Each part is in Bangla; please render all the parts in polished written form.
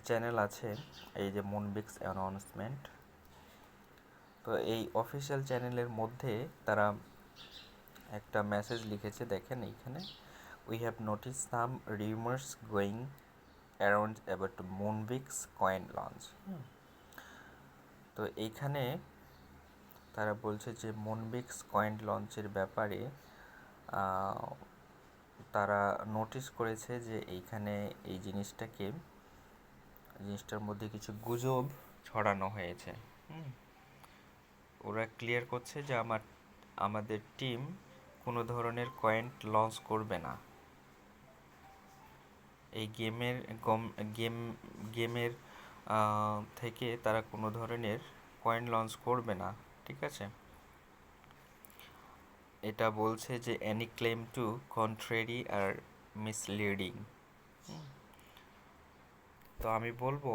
চ্যানেল আছে, এই যে মুনবিক্স অ্যানাউন্সমেন্ট। তো এই অফিসিয়াল চ্যানেলের মধ্যে তারা একটা মেসেজ লিখেছে, দেখেন এইখানে, we have notice some rumours going around about Moonbix coin launch. তো এইখানে তারা বলছে যে মুনবিক্স কয়েন লঞ্চের ব্যাপারে তারা নোটিস করেছে যে এইখানে এই জিনিসটার মধ্যে কিছু গুজব ছড়ানো হয়েছে। ওরা ক্লিয়ার করছে যে আমাদের টিম কোনো ধরনের কয়েন লঞ্চ করবে না, এই গেমের থেকে তারা কোনো ধরনের কয়েন লঞ্চ করবে না, ঠিক আছে। এটা বলছে যে এনি ক্লেম টু কন্ট্রারি আর মিসলিডিং। তো আমি বলবো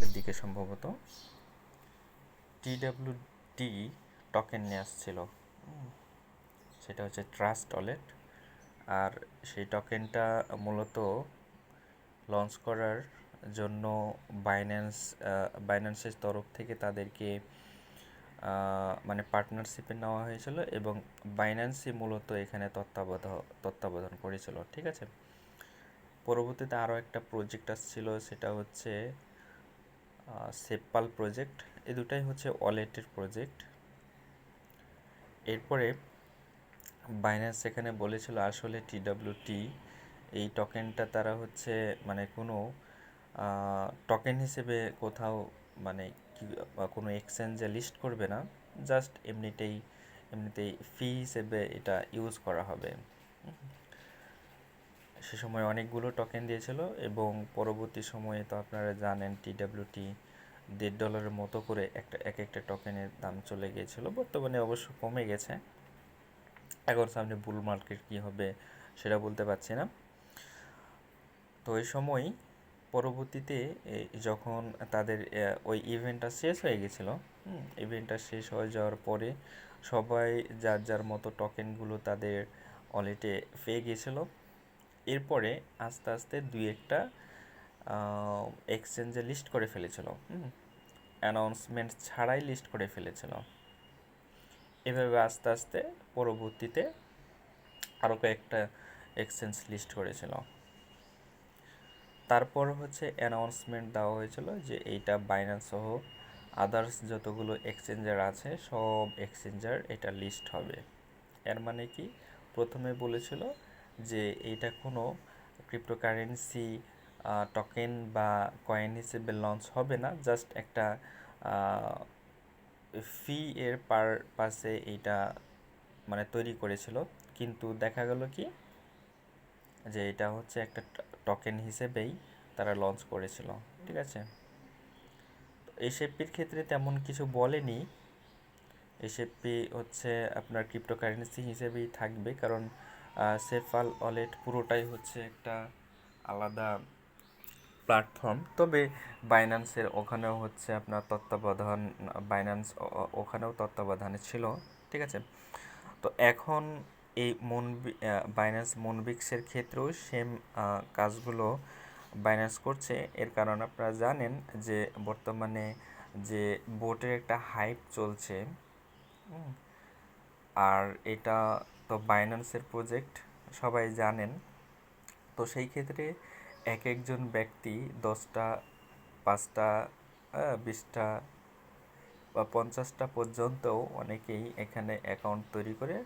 এর দিকে সম্ভবত TWD টোকেন নিয়ে আসছিল, সেটা হচ্ছে ট্রাস্ট ওয়ালেট। আর সেই টোকেনটা মূলত লঞ্চ করার জন্য বাইন্যান্সের তরফ থেকে তাদেরকে মানে পার্টনারশিপে নেওয়া হয়েছিল এবং বাইন্যান্সই মূলত এখানে তত্ত্বাবধান করেছিল, ঠিক আছে। পরবর্তীতে আরও একটা প্রজেক্ট আসছিল, সেটা হচ্ছে সেপাল প্রজেক্ট। এই দুটাই হচ্ছে ওয়ালেটের প্রজেক্ট। এরপরে বাইন্যান্স এখানে বলেছিল আসলে TWT এই টোকেনটা তারা হচ্ছে মানে কোনো টোকেন হিসেবে কোথাও মানে কোনো এক্সচেঞ্জে লিস্ট করবে না, জাস্ট এমনিতেই ফি হিসেবে এটা ইউজ করা হবে। সে সময় অনেকগুলো টোকেন দিয়েছিল এবং পরবর্তী সময়ে তো আপনারা জানেন TWT $1.5 মতো করে এক একটা টোকেনের দাম চলে গিয়েছিল। বর্তমানে অবশ্য কমে গেছে, এখন সামনে বুল মার্কেট কী হবে সেটা বলতে পারছি না। তো ওই সময় পরবর্তীতে যখন তাদের ওই ইভেন্টটা শেষ হয়ে গেছিলো, ইভেন্টটা শেষ হয়ে যাওয়ার পরে সবাই যার যার মতো টোকেনগুলো তাদের ওয়ালেটে পেয়ে গিয়েছিলো। এরপরে আস্তে আস্তে দুই একটা এক্সচেঞ্জে লিস্ট করে ফেলেছিল, অ্যানাউন্সমেন্ট ছাড়াই লিস্ট করে ফেলেছিল। এভাবে আস্তে আস্তে পরবর্তীতে আরও কয়েকটা এক্সচেঞ্জ লিস্ট করেছিল। তারপর হচ্ছে অ্যানাউন্সমেন্ট দেওয়া হয়েছিল যে এইটা বাইন্যান্স সহ আদার্স যতগুলো এক্সচেঞ্জার আছে সব এক্সচেঞ্জার এটা লিস্ট হবে। এর মানে কি, প্রথমে বলেছিল যে এইটা কোনো ক্রিপ্টোকারেন্সি টোকেন বা কয়েন হিসেবে লঞ্চ হবে না, জাস্ট একটা ফি এর পারপাসে এইটা মানে তৈরি করেছিল। কিন্তু দেখা গেল কি যে এটা হচ্ছে একটা টোকেন হিসেবেই তারা লঞ্চ করেছিল, ঠিক আছে। এসএফপির ক্ষেত্রে তেমন কিছু বলেনি, এসএফপি হচ্ছে আপনার ক্রিপ্টোকারেন্সি হিসেবেই থাকবে, কারণ সেফাল ওয়ালেট পুরোটাই হচ্ছে একটা আলাদা প্ল্যাটফর্ম। তবে বাইন্যান্সের ওখানেও হচ্ছে আপনার বাইন্যান্স ওখানেও তত্ত্বাবধানে ছিল, ঠিক আছে। তো এখন এই বাইন্যান্স মুনবিক্সের ক্ষেত্রেও সেম কাজগুলো বাইন্যান্স করছে। এর কারণ আপনারা জানেন যে বর্তমানে যে বোটের একটা হাইপ চলছে, আর এটা তো বাইন্যান্সের প্রজেক্ট সবাই জানেন। তো সেই ক্ষেত্রে এক একজন ব্যক্তি 10টা 5টা 20টা বা 50টা পর্যন্তও অনেকেই এখানে অ্যাকাউন্ট তৈরি করে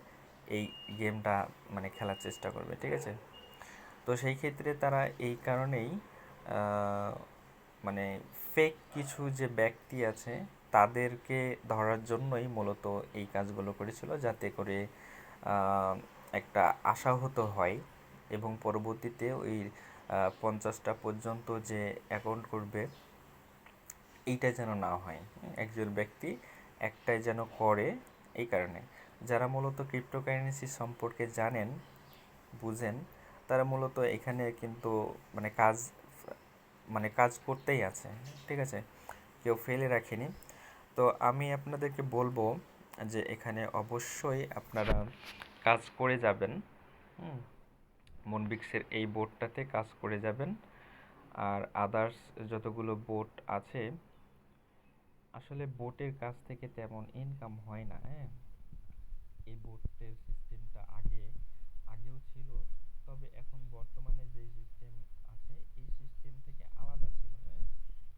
এই গেমটা মানে খেলার চেষ্টা করবে, ঠিক আছে। তো সেই ক্ষেত্রে তারা এই কারণেই মানে ফেক কিছু যে ব্যক্তি আছে তাদেরকে ধরার জন্যই মূলত এই কাজগুলো করেছিল, যাতে করে একটা আশাহত হয় এবং পরবর্তীতে ওই 50টা পর্যন্ত যে অ্যাকাউন্ট করবে এইটা যেন না হয়, একজন ব্যক্তি একটাই যেন করে। এই কারণে যারা মূলত ক্রিপ্টোকারেন্সি সম্পর্কে জানেন বুঝেন তারা মূলত এখানে কিন্তু কাজ করতেই আছে, ঠিক আছে, কেউ ফেলে রাখেনি। তো আমি আপনাদেরকে বলবো যে এখানে অবশ্যই আপনারা কাজ করে যাবেন। হুম, মনবিক্সের এই বোর্ডটাতে কাজ করে যাবেন। আর আদার্স যতগুলো বোর্ড আছে, আসলে বোটের কাছ থেকে তেমন ইনকাম হয় না। হ্যাঁ, এই বোটের সিস্টেমটা আগেও ছিল, তবে এখন বর্তমানে যে সিস্টেম আছে এই সিস্টেম থেকে আলাদা ছিল। হ্যাঁ,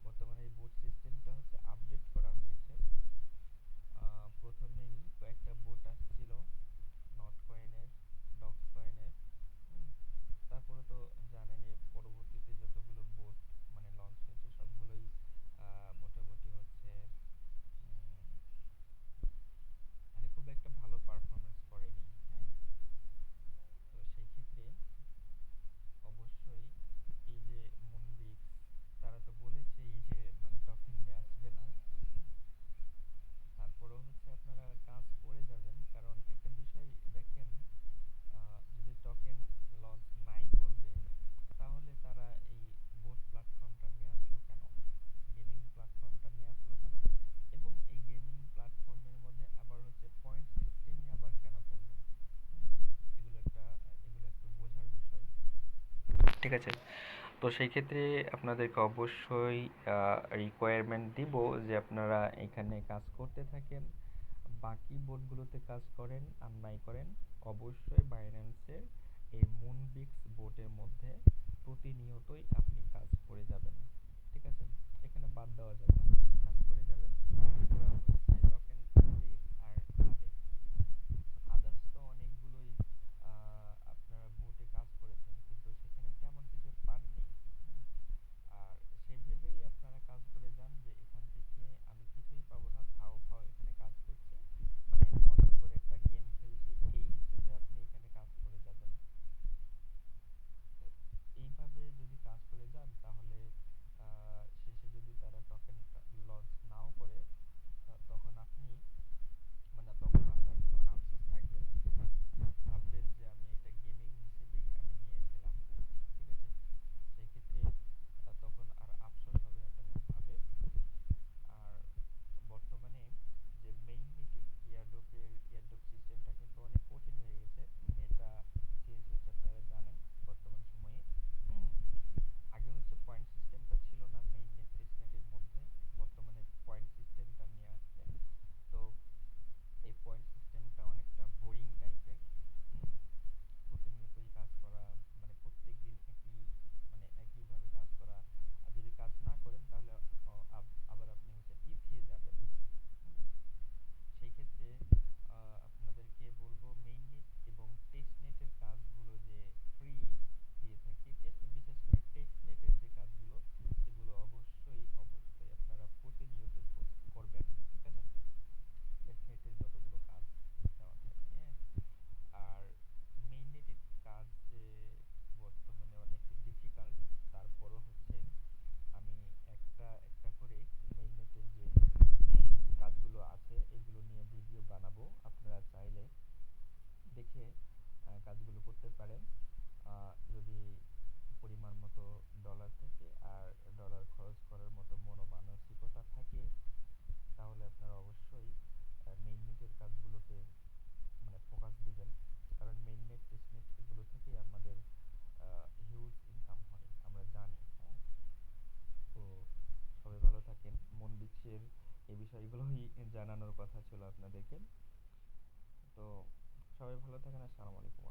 বর্তমানে এই বোট সিস্টেমটা হচ্ছে আপডেট করা হয়েছে। প্রথমেই কয়েকটা বোট আসছিল নট কয়েনের, ডক্স কয়েনের। তারপরে তো জানেনই পরবর্তীতে যতগুলো বোট মানে লঞ্চ হয়েছে সবগুলোই মোটামুটি হচ্ছে মানে খুব একটা ভালো পারফরমেন্স করেনি। হ্যাঁ, তো সেই ক্ষেত্রে অবশ্যই এই যে মুনবিক্স, তারা তো বলেছেই যে মানে টোকেন নিয়ে আসবে না। তারপরেও হচ্ছে আপনারা কাজ করে যাবেন, কারণ একটা বিষয় দেখেন, যদি টোকেন লঞ্চ নাই করবে তাহলে তারা এই বোট প্ল্যাটফর্মটা নিয়ে আসলো কেন, গেমিং প্ল্যাটফর্মটা নিয়ে আসলো কেন, এবং এই গেমিং প্ল্যাটফর্মের মধ্যে আবার হচ্ছে পয়েন্ট সিস্টেমই আবার কেন করলো। এগুলো একটু বোঝার বিষয়। ঠিক আছে, তো সেই ক্ষেত্রে আপনাদেরকে অবশ্যই রিকোয়ারমেন্ট দিব যে আপনারা এখানে কাজ করতে থাকেন, বাকি বোর্ডগুলোতে কাজ করেন আর নাই করেন, অবশ্যই বাইন্যান্সের এই মুনবিক্স বোর্ডের মধ্যে প্রতিনিয়তই আপনি কাজ করে যাবেন। ঠিক আছে, এখানে বাদ দেওয়া যাবে না, কাজ করে যাবেন। এবার হচ্ছে টোকেন আপডেট আর আপডেট, আদার্স তো অনেকগুলোই আপনারা বোটে কাজ করেছেন, কিন্তু সেখানে তেমন কিছু পাননি। আর সেভাবেই আপনারা কাজ করে যান যে এখান থেকে আমি কিছুই পাবো না, ফাও ফাও এখানে কাজ করছি, মানে মজা করে একটা গেম খেলছি, এই হিসেবে আপনি এখানে কাজ করে যাবেন। তো এইভাবে যদি কাজ করে যান তাহলে শেষে যদি তারা টোকেন লঞ্চ নাও করে, তখন আপনি মানে তখন আপনার কোনো আফসোস থাকবে না। ভাববেন যে আমি এটা গেমিং হিসেবেই আমি নিয়েছিলাম। ঠিক আছে, সেই ক্ষেত্রে তখন আর আফসোস হবে না তেমন ভাবে। আর বর্তমানে যে মেইননেটিভ ইয়ারড্রপ সিস্টেমটা কিন্তু অনেক কঠিন হয়ে গেছে। মেটা চেঞ্জ হয়েছে আপনারা জানেন বর্তমান সময়ে। হুম, আগে হচ্ছে পয়েন্ট সিস্টেমটা ছিল না মেইননেট টেস্টনেটের মধ্যে, বর্তমানে পয়েন্ট সিস্টেমটা নিয়ে আসছে। তো এই পয়েন্ট সিস্টেমটা অনেকটা বোরিং টাইপের। প্রতিনিয়তই কাজ করা, মানে প্রত্যেক দিন একইভাবে কাজ করা, আর যদি কাজ না করেন তাহলে আবার আপনি হচ্ছে পিছিয়ে যাবেন। সেই ক্ষেত্রে আপনাদেরকে বলবো মেইননেট এবং টেস্টনেটের কাজগুলো যে ফ্রি দিয়ে থাকি, বিশেষ করে টেস্টনেটের যে কাজগুলো এগুলো অবশ্যই অবশ্যই আপনারা প্রতিনিয়ত করবেন। ঠিক আছে, টেস্টনেটের যতগুলো কাজ দেওয়া থাকে। হ্যাঁ, আর মেইননেটের কাজ বর্তমানে অনেক ডিফিকাল্ট, তারপরও হচ্ছে আমি একটা একটা করে মেইননেটের যে কাজগুলো আছে এগুলো নিয়ে ভিডিও বানাবো, আপনারা চাইলে দেখে কাজগুলো করতে পারেন। যদি পরিমাণ মতো ডলার থাকে আর ডলার খরচ করার মতো মনোমানসিকতা থাকে, তাহলে আপনারা অবশ্যই মেইননেটের কাজগুলোতে মানে ফোকাস দিবেন, কারণ মেইননেট টেস্টনেট এগুলো থেকেই আমাদের হিউজ ইনকাম হয় আমরা জানি। হ্যাঁ, তো সবাই ভালো থাকেন। মনবিক্সের এই বিষয়গুলোই জানানোর কথা ছিল আপনাদেরকে। তো সবাই ভালো থাকেন, আসসালামু আলাইকুম।